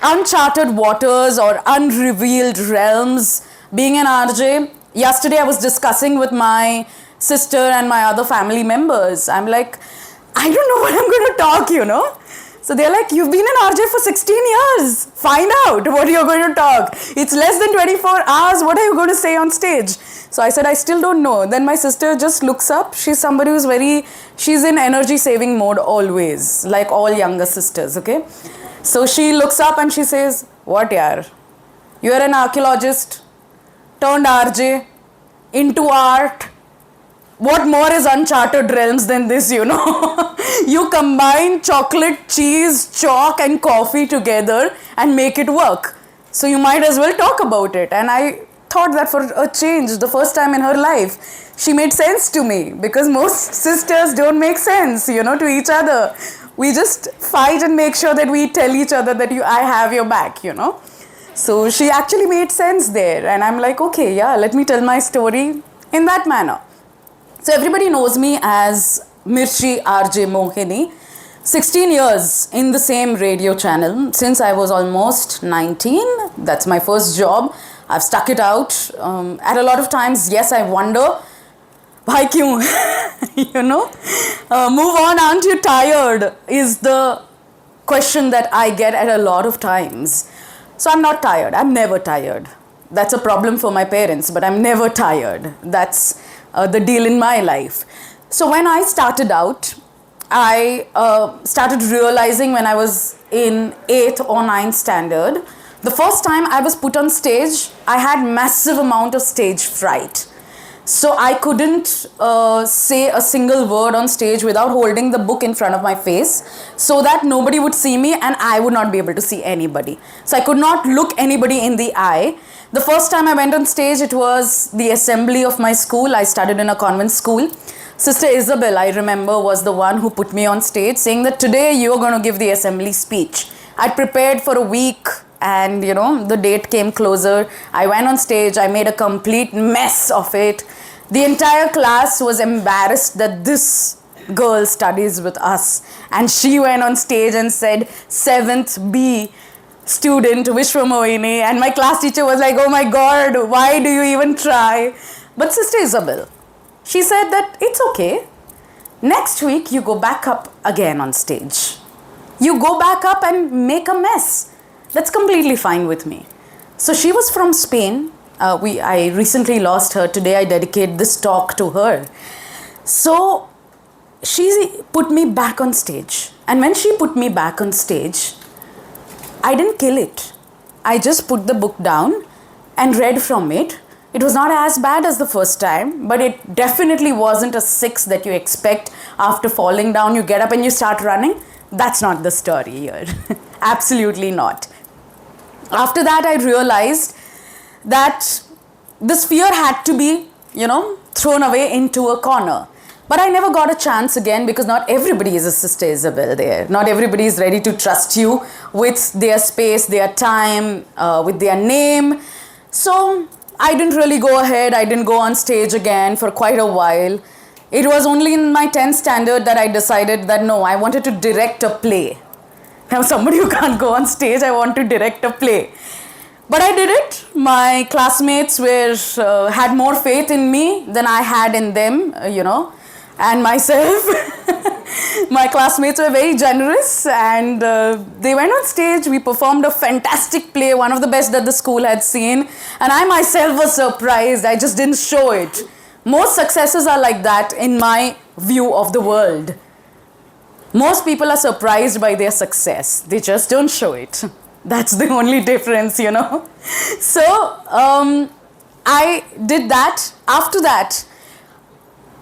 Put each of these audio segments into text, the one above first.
Uncharted waters or unrevealed realms, being an RJ. Yesterday I was discussing with my sister and my other family members. I'm like, I don't know what I'm going to talk. So they're like, you've been an RJ for 16 years. Find out what you're going to talk. It's less than 24 hours. What are you going to say on stage? So I said, I still don't know. Then my sister just looks up. She's somebody who's she's in energy saving mode always, like all younger sisters, okay? So she looks up and she says, what yaar? You're an archaeologist, turned RJ, into art. What more is uncharted realms than this, You combine chocolate, cheese, chalk and coffee together and make it work. So you might as well talk about it. And I thought that for a change, the first time in her life, she made sense to me, because most sisters don't make sense, to each other. We just fight and make sure that we tell each other that I have your back, So she actually made sense there. And I'm like, okay, yeah, let me tell my story in that manner. So everybody knows me as Mirchi RJ Mohini. 16 years in the same radio channel since I was almost 19. That's my first job. I've stuck it out. At a lot of times, yes, I wonder, why kyun? Move on, aren't you tired? Is the question that I get at a lot of times. So I'm not tired. I'm never tired. That's a problem for my parents, but I'm never tired. That's the deal in my life. So when I started out, I started realizing when I was in 8th or 9th standard, the first time I was put on stage, I had massive amount of stage fright. So I couldn't say a single word on stage without holding the book in front of my face, so that nobody would see me and I would not be able to see anybody. So I could not look anybody in the eye. The first time I went on stage, it was the assembly of my school. I studied in a convent school. Sister Isabel, I remember, was the one who put me on stage saying that today you're going to give the assembly speech. I'd prepared for a week and, the date came closer. I went on stage. I made a complete mess of it. The entire class was embarrassed that this girl studies with us. And she went on stage and said, 7th B student Vishwamohini, and my class teacher was like, oh my God, why do you even try? But Sister Isabel, she said that it's okay. Next week you go back up again on stage. You go back up and make a mess. That's completely fine with me. So she was from Spain. I recently lost her. Today I dedicate this talk to her. So she put me back on stage. And when she put me back on stage, I didn't kill it. I just put the book down and read from it. It was not as bad as the first time, but it definitely wasn't a 6 that you expect after falling down. You get up and you start running. That's not the story here. Absolutely not. After that, I realized that this fear had to be, thrown away into a corner. But I never got a chance again, because not everybody is a Sister Isabel there. Not everybody is ready to trust you with their space, their time, with their name. So I didn't really go ahead. I didn't go on stage again for quite a while. It was only in my 10th standard that I decided that no, I wanted to direct a play. Now somebody who can't go on stage, I want to direct a play. But I did it. My classmates had more faith in me than I had in them, and myself. My classmates were very generous, and they went on stage. We performed a fantastic play, one of the best that the school had seen, and I myself was surprised. I just didn't show it. Most successes are like that in my view of the world. Most people are surprised by their success. They just don't show it. That's the only difference, So I did that. After that,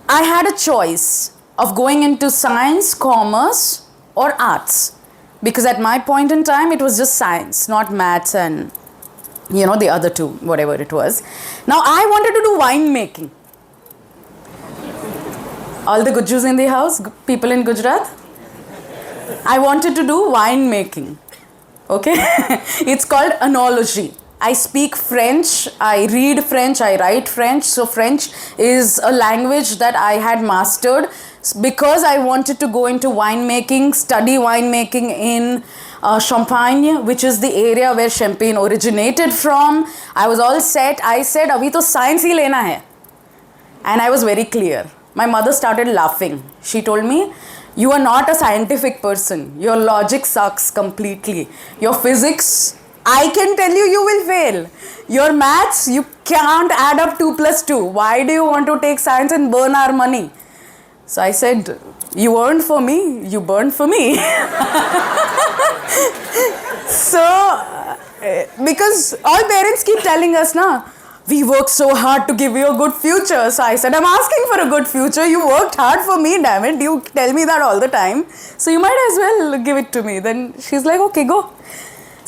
I had a choice of going into science, commerce, or arts. Because at my point in time, it was just science, not maths and, the other two, whatever it was. Now, I wanted to do winemaking. All the Gujjus in the house, people in Gujarat? I wanted to do winemaking. Okay? It's called Archaeology. I speak French, I read French, I write French. So French is a language that I had mastered because I wanted to go into winemaking, study winemaking in Champagne, which is the area where champagne originated from. I was all set. I said, "Abhi to science hi lena hai." And I was very clear. My mother started laughing. She told me, "You are not a scientific person. Your logic sucks completely. Your physics, I can tell you, you will fail. Your maths, you can't add up 2 plus 2. Why do you want to take science and burn our money?" So I said, "You earned for me, you burned for me." So, because all parents keep telling us, "Na, we worked so hard to give you a good future." So I said, "I'm asking for a good future. You worked hard for me, damn it. You tell me that all the time. So you might as well give it to me." Then she's like, "Okay, go."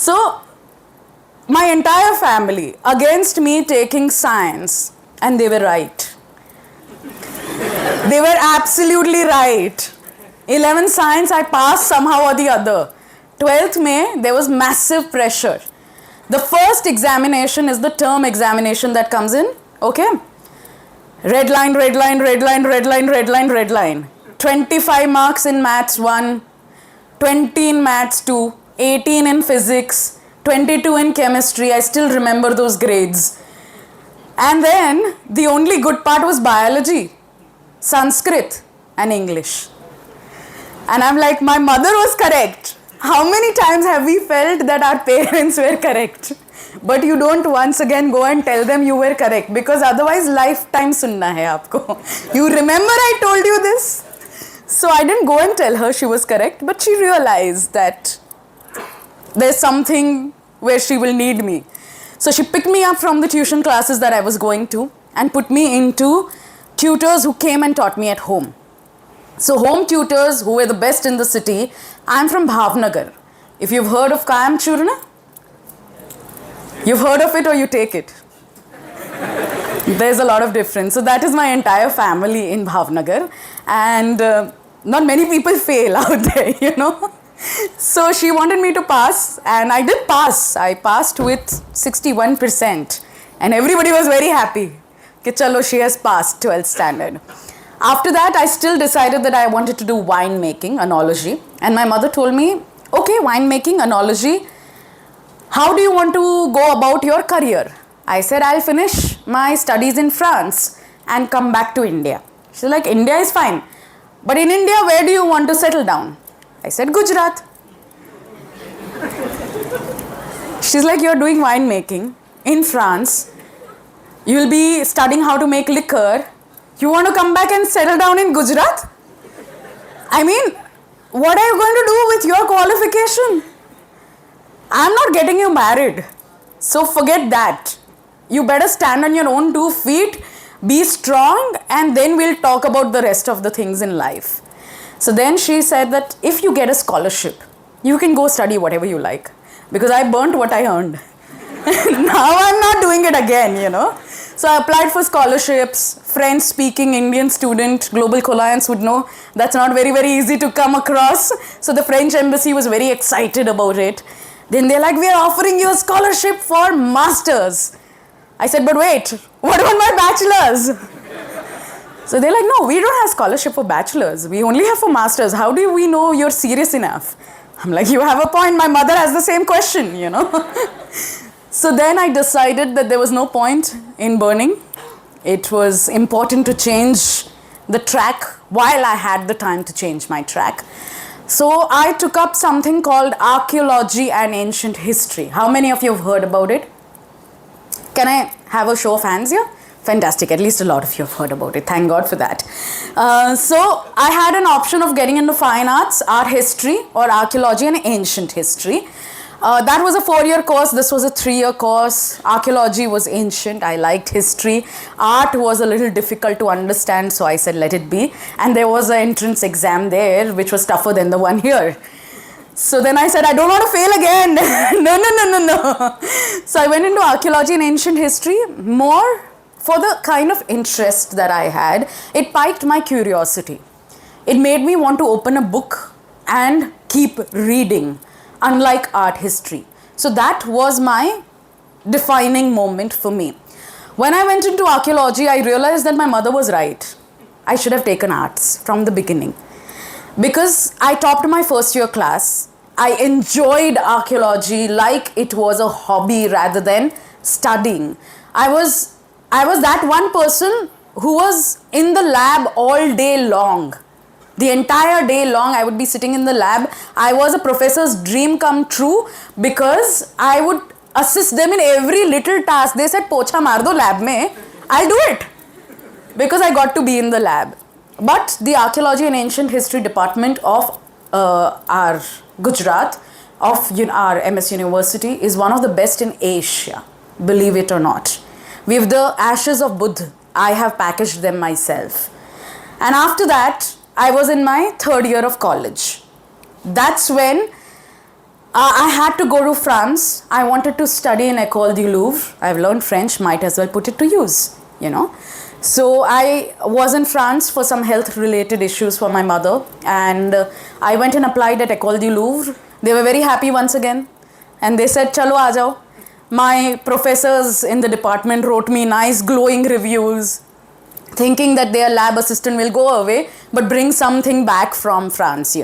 So my entire family against me taking science, and they were right. They were absolutely right. 11th science, I passed somehow or the other. 12th May, there was massive pressure. The first examination is the term examination that comes in, okay? Red line, red line, red line, red line, red line, red line. 25 marks in maths 1, 20 in maths 2, 18 in physics, 22 in chemistry. I still remember those grades. And then the only good part was biology, Sanskrit and English. And I'm like, my mother was correct. How many times have we felt that our parents were correct? But you don't once again go and tell them you were correct, because otherwise lifetime sunna hai aapko. You remember I told you this? So I didn't go and tell her she was correct, but she realized that there's something where she will need me. So she picked me up from the tuition classes that I was going to and put me into tutors who came and taught me at home. So home tutors who were the best in the city. I'm from Bhavnagar. If you've heard of Kayam Churna, you've heard of it or you take it. There's a lot of difference. So that is my entire family in Bhavnagar. And not many people fail out there, you know. So she wanted me to pass, and I did pass. I passed with 61%. And everybody was very happy. Ki chalo, she has passed 12th standard. After that, I still decided that I wanted to do winemaking, enology. And my mother told me, "Okay, winemaking, enology, how do you want to go about your career?" I said, "I'll finish my studies in France and come back to India." She's like, "India is fine. But in India, where do you want to settle down?" I said, "Gujarat." She's like, "You're doing winemaking in France. You'll be studying how to make liquor. You want to come back and settle down in Gujarat? I mean, what are you going to do with your qualification? I'm not getting you married. So forget that. You better stand on your own 2 feet, be strong, and then we'll talk about the rest of the things in life." So then she said that if you get a scholarship, you can go study whatever you like. Because I burnt what I earned. Now I'm not doing it again, you know. So I applied for scholarships. French-speaking Indian student, Global Alliance would know that's not very, very easy to come across. So the French embassy was very excited about it. Then they're like, "We are offering you a scholarship for masters." I said, "But wait, what about my bachelor's?" So they're like, "No, we don't have scholarship for bachelor's. We only have for masters. How do we know you're serious enough?" I'm like, "You have a point. My mother has the same question, you know." So then I decided that there was no point in burning. It was important to change the track while I had the time to change my track. So I took up something called Archaeology and Ancient History. How many of you have heard about it? Can I have a show of hands here? Fantastic. At least a lot of you have heard about it. Thank God for that. So I had an option of getting into fine arts, art history, or archaeology and ancient history. That was a 4-year course. This was a 3-year course. Archaeology was ancient. I liked history. Art was a little difficult to understand, so I said, let it be. And there was an entrance exam there, which was tougher than the one here. So then I said, I don't want to fail again. No. So I went into archaeology and ancient history more for the kind of interest that I had. It piqued my curiosity. It made me want to open a book and keep reading, unlike art history. So that was my defining moment for me. When I went into archaeology, I realized that my mother was right. I should have taken arts from the beginning. Because I topped my first year class I enjoyed archaeology like it was a hobby rather than studying. I was that one person who was in the lab all day long. The entire day long I would be sitting in the lab. I was a professor's dream come true because I would assist them in every little task. They said, pocha maar do lab mein. I'll do it. Because I got to be in the lab. But the Archaeology and Ancient History department of our Gujarat, of our MS University, is one of the best in Asia, believe it or not. With the ashes of Buddha, I have packaged them myself. And after that, I was in my 3rd year of college. That's when I had to go to France. I wanted to study in École du Louvre. I've learned French, might as well put it to use, So I was in France for some health related issues for my mother, and I went and applied at École du Louvre. They were very happy once again, and they said, chalo aa jao. My professors in the department wrote me nice glowing reviews, thinking that their lab assistant will go away but bring something back from France,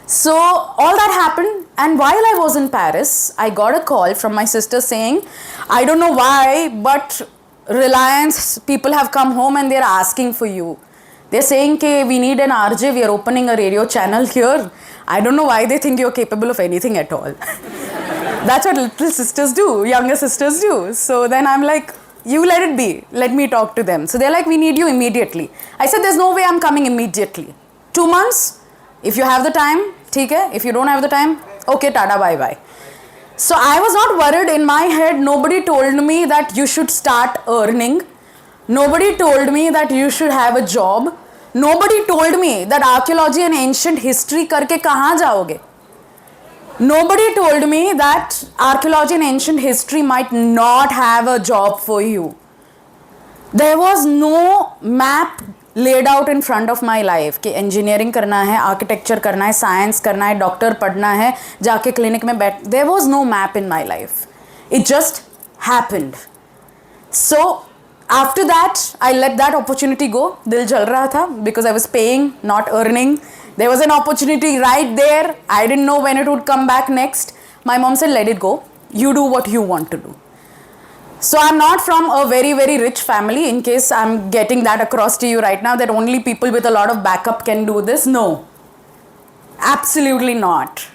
So all that happened, and while I was in Paris, I got a call from my sister saying, I don't know why, but Reliance people have come home and they're asking for you. They're saying, okay, we need an RJ, we are opening a radio channel here. I don't know why they think you're capable of anything at all. That's what little sisters do, younger sisters do. So then I'm like, you let it be, let me talk to them. So they're like, we need you immediately. I said, there's no way I'm coming immediately. 2 months, if you have the time, theek hai. If you don't have the time, okay, tada, bye bye. So I was not worried. In my head, nobody told me that you should start earning. Nobody told me that you should have a job. Nobody told me that archaeology and ancient history karke kahan jaoge. Nobody told me that archaeology and ancient history might not have a job for you. There was no map laid out in front of my life कि engineering करना है, architecture करना है, science करना है, doctor पढ़ना है, जाके clinic में बैठ. There was no map in my life. It just happened. So after that, I let that opportunity go. दिल जल रहा था because I was paying, not earning. There was an opportunity right there. I didn't know when it would come back next. My mom said, let it go. You do what you want to do. So I'm not from a very, very rich family, in case I'm getting that across to you right now, that only people with a lot of backup can do this. No, absolutely not.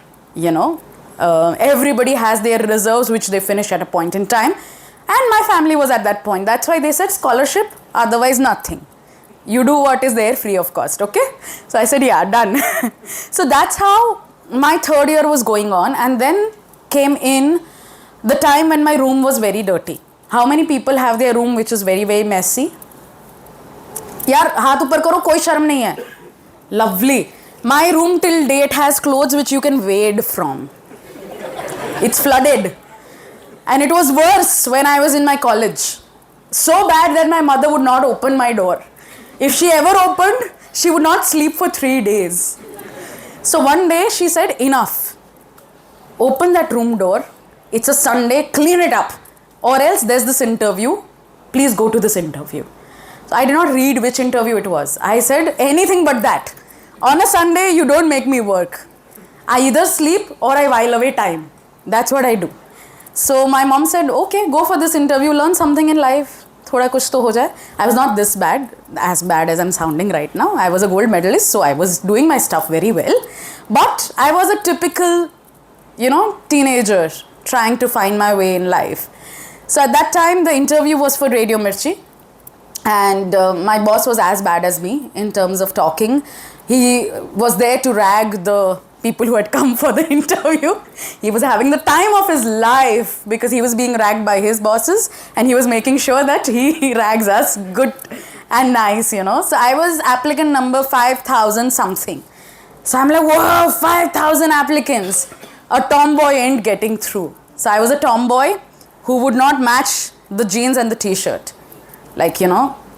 Everybody has their reserves which they finish at a point in time. And my family was at that point. That's why they said scholarship, otherwise nothing. You do what is there free of cost, okay? So I said, yeah, done. So that's how my 3rd year was going on. And then came in the time when my room was very dirty. How many people have their room which is very, very messy? यार हाथ ऊपर करो, कोई शर्म नहीं है. Lovely. My room till date has clothes which you can wade from. It's flooded. And it was worse when I was in my college. So bad that my mother would not open my door. If she ever opened, she would not sleep for 3 days. So one day she said, enough. Open that room door. It's a Sunday, clean it up. Or else there's this interview. Please go to this interview. So I did not read which interview it was. I said anything but that. On a Sunday, you don't make me work. I either sleep or I while away time. That's what I do. So my mom said, okay, go for this interview, learn something in life. Thoda kuch to ho jaye. I was not this bad, as bad as I'm sounding right now. I was a gold medalist, so I was doing my stuff very well. But I was a typical, teenager trying to find my way in life. So at that time, the interview was for Radio Mirchi. And my boss was as bad as me in terms of talking. He was there to rag the people who had come for the interview. He was having the time of his life because he was being ragged by his bosses, and he was making sure that he rags us good and nice, So I was applicant number 5,000 something. So I'm like, whoa, 5,000 applicants. A tomboy ain't getting through. So I was a tomboy who would not match the jeans and the t-shirt. Like,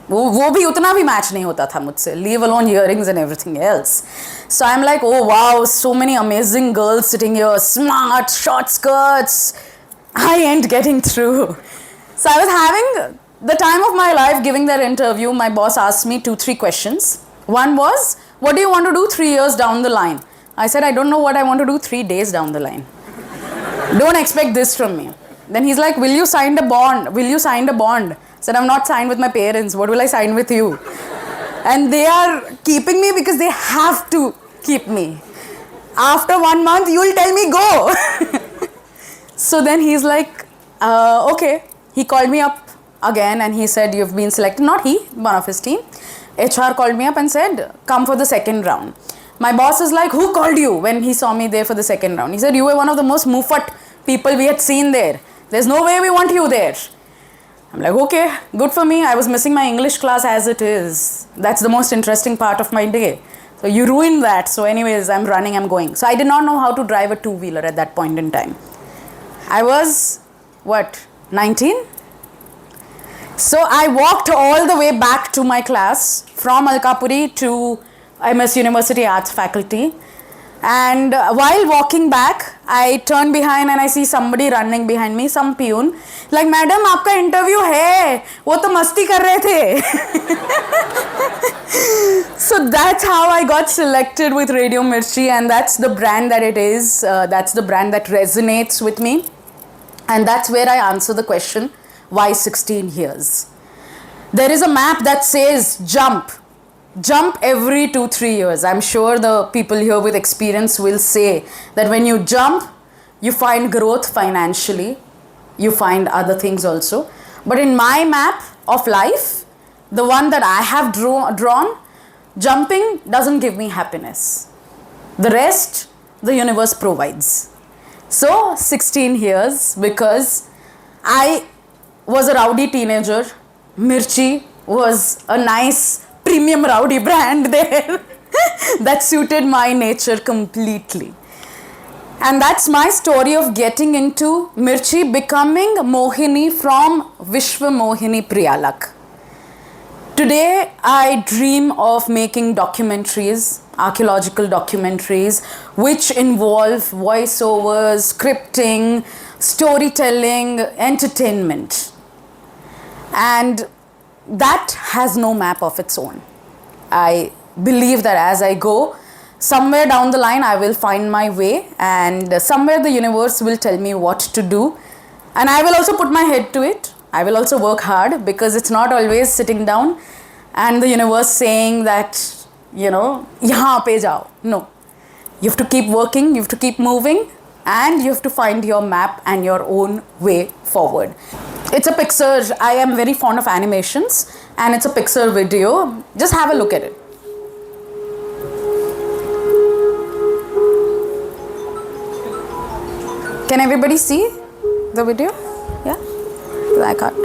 वो भी उतना भी match नहीं होता था मुझसे, leave alone earrings and everything else. So I'm like, oh wow, so many amazing girls sitting here, smart, short skirts. I ain't getting through. So I was having the time of my life giving that interview. My boss asked me 2-3 questions. One was, what do you want to do 3 years down the line? I said, I don't know what I want to do 3 days down the line. Don't expect this from me. Then he's like, will you sign a bond? Will you sign a bond? I said, I'm not signed with my parents. What will I sign with you? And they are keeping me because they have to keep me. After 1 month, you'll tell me go. So then he's like, okay. He called me up again and he said, you've been selected. Not he, one of his team. HR called me up and said, come for the second round. My boss is like, who called you when he saw me there for the second round? He said, you were one of the most muffat people we had seen there. There's no way we want you there. I'm like, okay, good for me. I was missing my English class as it is. That's the most interesting part of my day. So you ruined that. So anyways, I'm running, I'm going. So I did not know how to drive a two-wheeler at that point in time. I was, 19? So I walked all the way back to my class from Alkapuri to MS University Arts faculty. And while walking back, I turn behind and I see somebody running behind me, some peon. Like, madam, आपका interview है, वो तो मस्ती कर रहे थे. So that's how I got selected with Radio Mirchi, and that's the brand that it is. That's the brand that resonates with me. And that's where I answer the question, why 16 years? There is a map that says jump. Jump every 2-3 years. I'm sure the people here with experience will say that when you jump, you find growth financially. You find other things also. But in my map of life, the one that I have drawn, jumping doesn't give me happiness. The rest, the universe provides. So 16 years, because I was a rowdy teenager. Mirchi was a nice premium rowdy brand there that suited my nature completely. And that's my story of getting into Mirchi, becoming Mohini from Vishwamohini Priyalak. Today, I dream of making documentaries, archaeological documentaries, which involve voiceovers, scripting, storytelling, entertainment. And that has no map of its own. I believe that as I go, somewhere down the line I will find my way, and somewhere the universe will tell me what to do. And I will also put my head to it. I will also work hard, because it's not always sitting down and the universe saying that, yahan pe jao. No. You have to keep working, you have to keep moving, and you have to find your map and your own way forward. It's a Pixar. I am very fond of animations, and it's a Pixar video. Just have a look at it. Can everybody see the video? Yeah? I can't.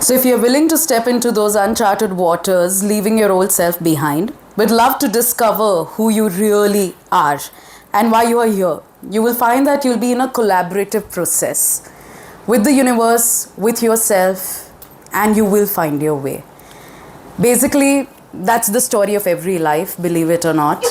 So if you're willing to step into those uncharted waters, leaving your old self behind, with love to discover who you really are and why you are here, you will find that you'll be in a collaborative process with the universe, with yourself, and you will find your way. Basically, that's the story of every life, believe it or not.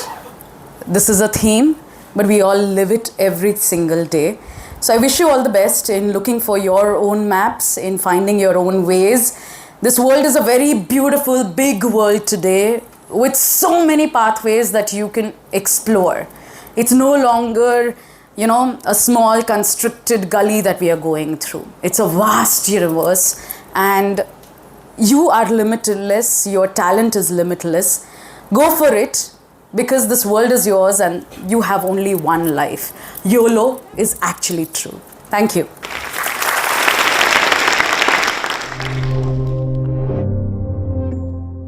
This is a theme, but we all live it every single day. So I wish you all the best in looking for your own maps, in finding your own ways. This world is a very beautiful, big world today with so many pathways that you can explore. It's no longer, a small constricted gully that we are going through. It's a vast universe, and you are limitless. Your talent is limitless. Go for it, because this world is yours and you have only one life. YOLO is actually true. Thank you.